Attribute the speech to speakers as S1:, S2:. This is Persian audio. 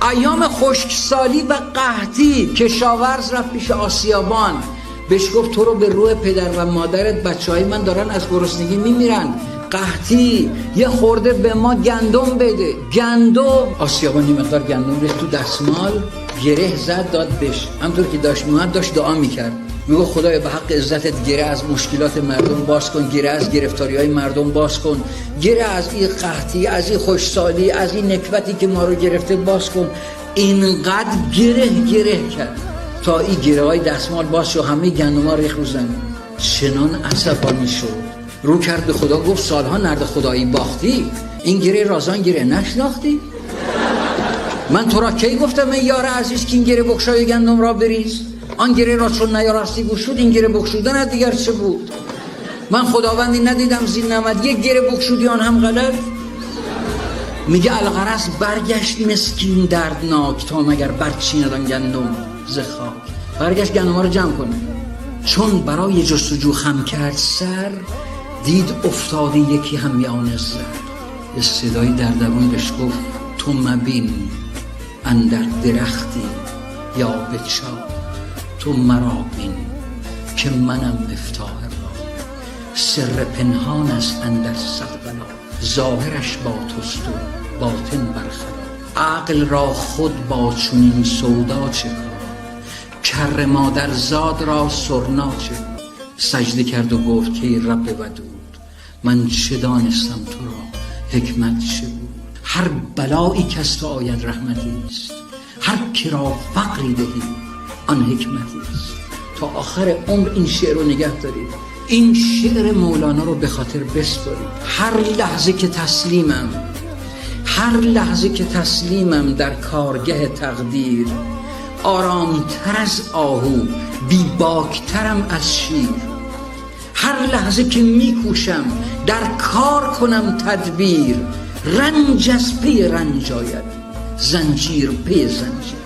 S1: ایام خشکسالی و قحطی کشاورز رفت پیش آسیابان، بهش گفت تو رو به روح پدر و مادرت بچهای من دارن از گرسنگی میمیرن، قحطی، یه خورده به ما گندم بده. گندم. آسیابان یه مقدار گندم ریخت تو دستمال، گره زد داد بهش. همطور که داشت میومد داشت دعا میکرد، میگه خدایا به حق عزتت گره از مشکلات مردم باز کن، گره از گرفتاری‌های مردم باز کن، گره از این قحطی، از این خوشسالی، از این نکبتی که ما رو گرفته باز کن. اینقدر گره کرد تا این گره های دستمال باز شد، همه گندم‌ها ریخت رو زمین. چنان عصبانی شد، رو کرد به خدا، گفت سالها نرد خدایی باختی، این گره رازان گره نشناختی؟ من تو را کی گفتم ای یار عزیز که این گره بخشای گندم را بریز؟ آن گره را چون نیارستی گوش شد، این گره بخشودن دیگر چه بود؟ من خداوندی ندیدم زین نمد، یک گره بخشودی آن هم غلط. میگه الغرض برگشت مسکین دردناک تا مگر برچیندن گندم ز خاک. برگشت گندم ها رو جمع کنه، چون برای جستجو خم کرد سر، دید افتاده یکی همیان زر. یه صدایی در درونش گفت تو مبین اندر درختی یا به چاه، تو مرا بین که منم مفتاح راه. سر پنهان است اندر صد بلا، ظاهرش با توست و باطن برخلاف. عقل را خود با چنین سودا چه کار، کر مادر زاد را سرنا چه. سجده کرد و گفت که ای رب ودود، من چه دانستم تو را حکمت چه بود. هر بلایی که از تو آید رحمتی است، هر کی را فقری دهی آن حکمتی است. تا آخر عمر این شعر رو نگه دارید، این شعر مولانا رو به خاطر بسپارید. هر لحظه که تسلیمم در کارگه تقدیر، آرامتر از آهو بی باکترم از شیر. هر لحظه که میکوشم در کار کنم تدبیر، رنج از پی رنج آید، زنجیر پی زنجیر.